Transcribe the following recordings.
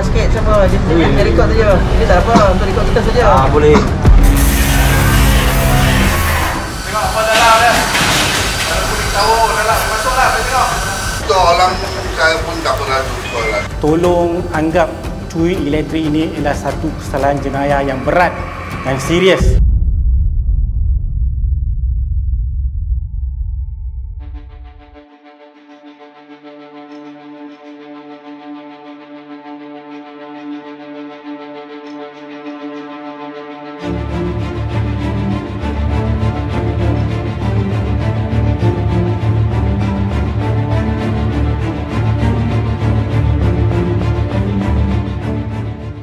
dengar sikit sama dia rekod saja. Dia tak apa, untuk rekod kita saja. Boleh. Tengok apa dalam dia. Kalau kuning tahu dalam masuklah tengok. Untuk orang saya pun tak pernah soalan. Tolong anggap curi elektrik ini adalah satu kesalahan jenayah yang berat dan serius.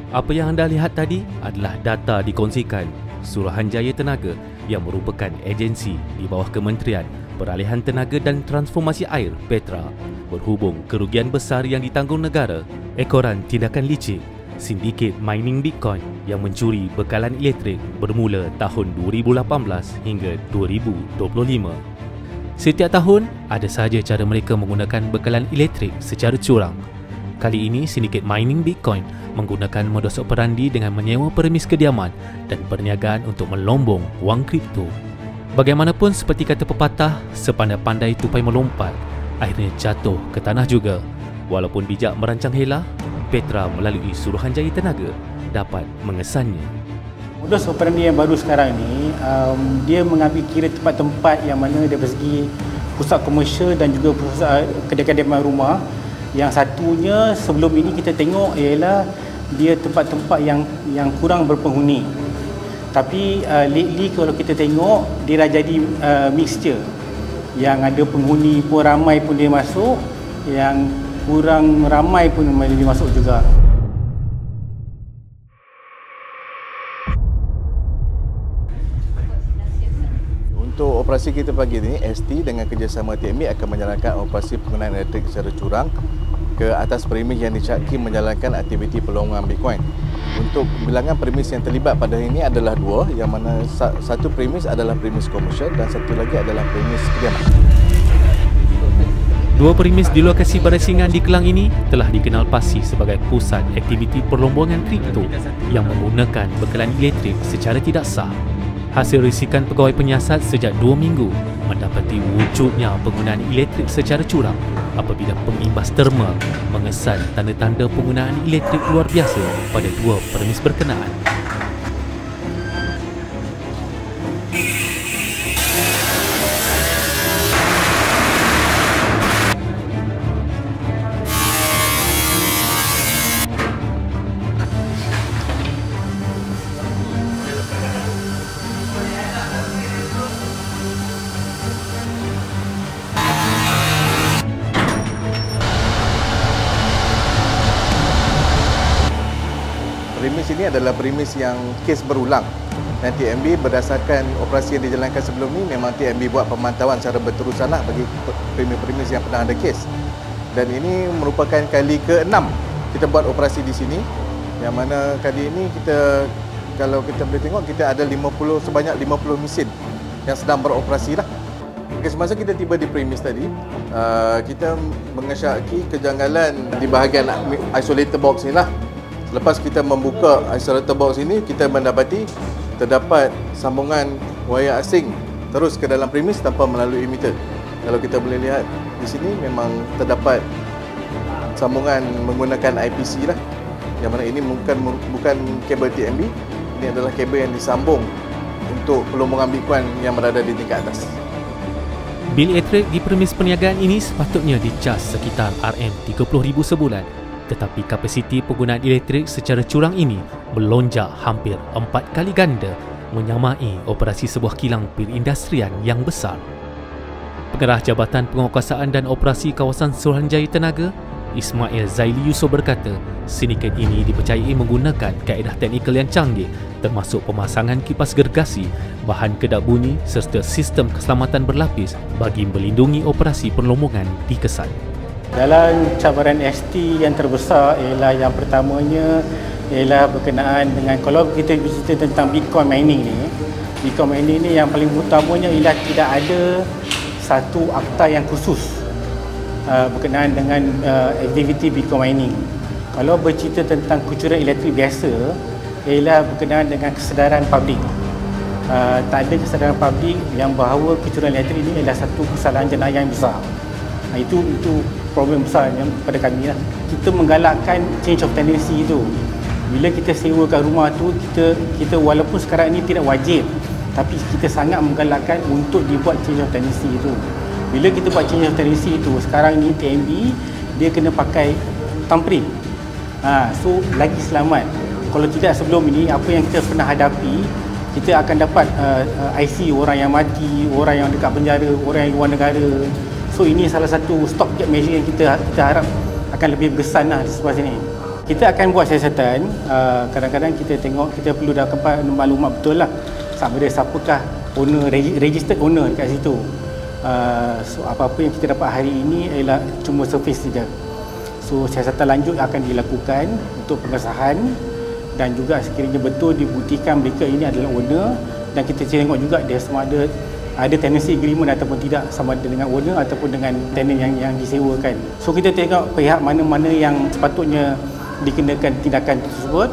Apa yang anda lihat tadi adalah data dikongsikan Suruhanjaya Tenaga yang merupakan agensi di bawah Kementerian Peralihan Tenaga dan Transformasi Air Petra berhubung kerugian besar yang ditanggung negara ekoran tindakan licik sindiket mining Bitcoin yang mencuri bekalan elektrik bermula tahun 2018 hingga 2025. Setiap tahun ada sahaja cara mereka menggunakan bekalan elektrik secara curang. Kali ini sindiket mining Bitcoin menggunakan modus operandi dengan menyewa permis kediaman dan perniagaan untuk melombong wang kripto. Bagaimanapun seperti kata pepatah, sepandai-pandai tupai melompat, akhirnya jatuh ke tanah juga. Walaupun bijak merancang hela, Petra melalui Suruhanjaya Tenaga dapat mengesannya. Modus operandi yang baru sekarang ni, dia mengambil kira tempat-tempat yang mana dari segi pusat komersial dan juga pusat kedai-kedai rumah. Yang satunya sebelum ini kita tengok ialah dia tempat-tempat yang kurang berpenghuni. Tapi lately kalau kita tengok dia dah jadi mixture. Yang ada penghuni pun ramai pun dia masuk, yang kurang ramai pun dia masuk juga. Untuk operasi kita pagi ini, ST dengan kerjasama TMB akan menjalankan operasi penggunaan elektrik secara curang ke atas premis yang dicaki menjalankan aktiviti pelongan Bitcoin. Untuk bilangan premis yang terlibat pada hari ini adalah dua, yang mana satu premis adalah premis komersial dan satu lagi adalah premis kediaman. Dua premis di lokasi barasingan di Kelang ini telah dikenal pasti sebagai pusat aktiviti perlombongan kripto yang menggunakan bekalan elektrik secara tidak sah. Hasil risikan pegawai penyiasat sejak 2 minggu mendapati wujudnya penggunaan elektrik secara curang apabila pengimbas termal mengesan tanda-tanda penggunaan elektrik luar biasa pada dua premis berkenaan. Premis ini adalah premis yang kes berulang dan TMB berdasarkan operasi yang dijalankan sebelum ini memang TMB buat pemantauan secara berterusan bagi premis-premis yang pernah ada kes. Dan ini merupakan kali ke-6 kita buat operasi di sini, yang mana kali ini kita, kalau kita boleh tengok, kita ada sebanyak 50 mesin yang sedang beroperasi lah. Okay, semasa kita tiba di premis tadi, kita mengesyaki kejanggalan di bahagian isolator box ni lah. Lepas kita membuka isolator box ini, kita mendapati terdapat sambungan wayar asing terus ke dalam premis tanpa melalui emitter. Kalau kita boleh lihat di sini memang terdapat sambungan menggunakan IPC lah. Yang mana ini bukan kabel TMB, ini adalah kabel yang disambung untuk pelombongan Bitcoin yang berada di tingkat atas. Bil elektrik di premis perniagaan ini sepatutnya dicas sekitar RM30,000 sebulan. Tetapi kapasiti penggunaan elektrik secara curang ini melonjak hampir 4 kali ganda, menyamai operasi sebuah kilang perindustrian yang besar. Pengarah Jabatan Penguatkuasaan dan Operasi Kawasan Suruhanjaya Tenaga, Ismail Zaili Yusof berkata, sindiket ini dipercayai menggunakan kaedah teknikal yang canggih termasuk pemasangan kipas gergasi, bahan kedap bunyi serta sistem keselamatan berlapis bagi melindungi operasi perlombongan dikesan. Dalam cabaran ST yang terbesar ialah yang pertamanya ialah berkenaan dengan, kalau kita bicara tentang Bitcoin mining ni yang paling utamanya ialah tidak ada satu akta yang khusus berkenaan dengan aktiviti Bitcoin mining. Kalau bercerita tentang kucuran elektrik biasa, ialah berkenaan dengan kesedaran publik. Tak ada kesedaran publik yang bahawa kucuran elektrik ini adalah satu kesalahan jenayah yang besar. Itu problem besar yang pada kami lah. Kita menggalakkan change of tenancy itu. Bila kita sewakan rumah tu, kita walaupun sekarang ini tidak wajib, tapi kita sangat menggalakkan untuk dibuat change of tenancy itu. Bila kita buat change of tenancy itu, sekarang ni TMB dia kena pakai thumbprint. So lagi selamat. Kalau tidak sebelum ini, apa yang kita pernah hadapi, kita akan dapat IC orang yang mati, orang yang dekat penjara, orang yang luar negara. So ini salah satu stopgap measure yang kita harap akan lebih berkesan lah di sebelah sini. Kita akan buat siasatan, kadang-kadang kita tengok, kita perlu dapat maklumat betul lah sama ada siapakah owner, registered owner dekat situ. So apa-apa yang kita dapat hari ini ialah cuma surface saja. So siasatan lanjut akan dilakukan untuk pengesahan dan juga sekiranya betul dibuktikan mereka ini adalah owner, dan kita tengok juga dia sama ada tenancy agreement ataupun tidak, sama ada dengan owner ataupun dengan tenant yang disewakan. So kita tengok pihak mana-mana yang sepatutnya dikenakan tindakan tersebut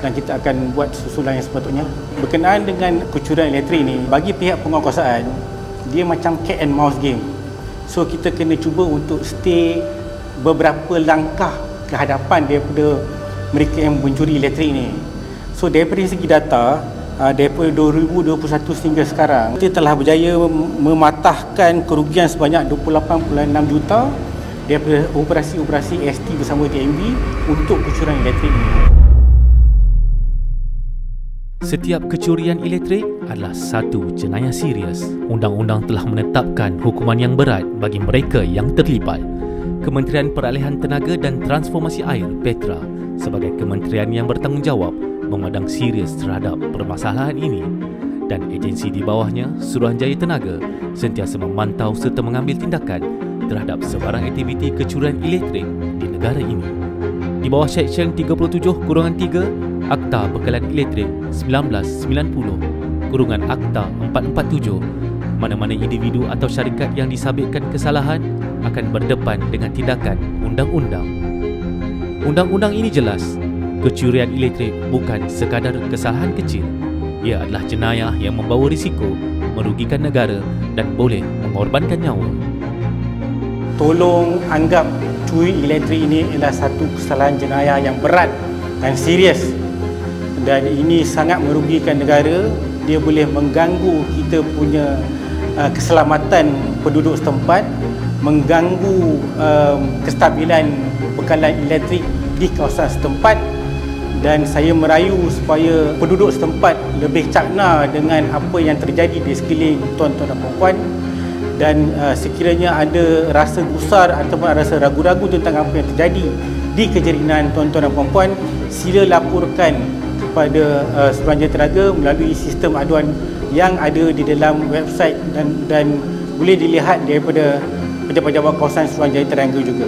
dan kita akan buat susulan yang sepatutnya. Berkenaan dengan kucuran elektrik ni, bagi pihak penguasaan, dia macam cat and mouse game. So kita kena cuba untuk stay beberapa langkah ke hadapan daripada mereka yang mencuri elektrik ni. So daripada segi data, daripada 2021 sehingga sekarang, kita telah berjaya mematahkan kerugian sebanyak 28.6 juta daripada operasi-operasi ST bersama TMB untuk kucuran elektrik ini. Setiap kecurian elektrik adalah satu jenayah serius. Undang-undang telah menetapkan hukuman yang berat bagi mereka yang terlibat. Kementerian Peralihan Tenaga dan Transformasi Air Petra sebagai kementerian yang bertanggungjawab memandang serius terhadap permasalahan ini, dan agensi di bawahnya, Suruhanjaya Tenaga, sentiasa memantau serta mengambil tindakan terhadap sebarang aktiviti kecurian elektrik di negara ini. Di bawah Seksyen 37-3 Akta Bekalan Elektrik 1990 Akta 447, mana-mana individu atau syarikat yang disabitkan kesalahan akan berdepan dengan tindakan undang-undang. Undang-undang ini jelas, kecurian elektrik bukan sekadar kesalahan kecil. Ia adalah jenayah yang membawa risiko, merugikan negara dan boleh mengorbankan nyawa. Tolong anggap curi elektrik ini adalah satu kesalahan jenayah yang berat dan serius, dan ini sangat merugikan negara. Dia boleh mengganggu kita punya keselamatan penduduk setempat, mengganggu kestabilan bekalan elektrik di kawasan setempat, dan saya merayu supaya penduduk setempat lebih cakna dengan apa yang terjadi di sekeliling tuan-tuan dan puan-puan. Dan sekiranya ada rasa gusar ataupun rasa ragu-ragu tentang apa yang terjadi di kejerinan tuan-tuan dan puan-puan, sila laporkan kepada Suruhanjaya Tenaga melalui sistem aduan yang ada di dalam website dan boleh dilihat daripada pejabat-pejabat kawasan Suruhanjaya Tenaga juga.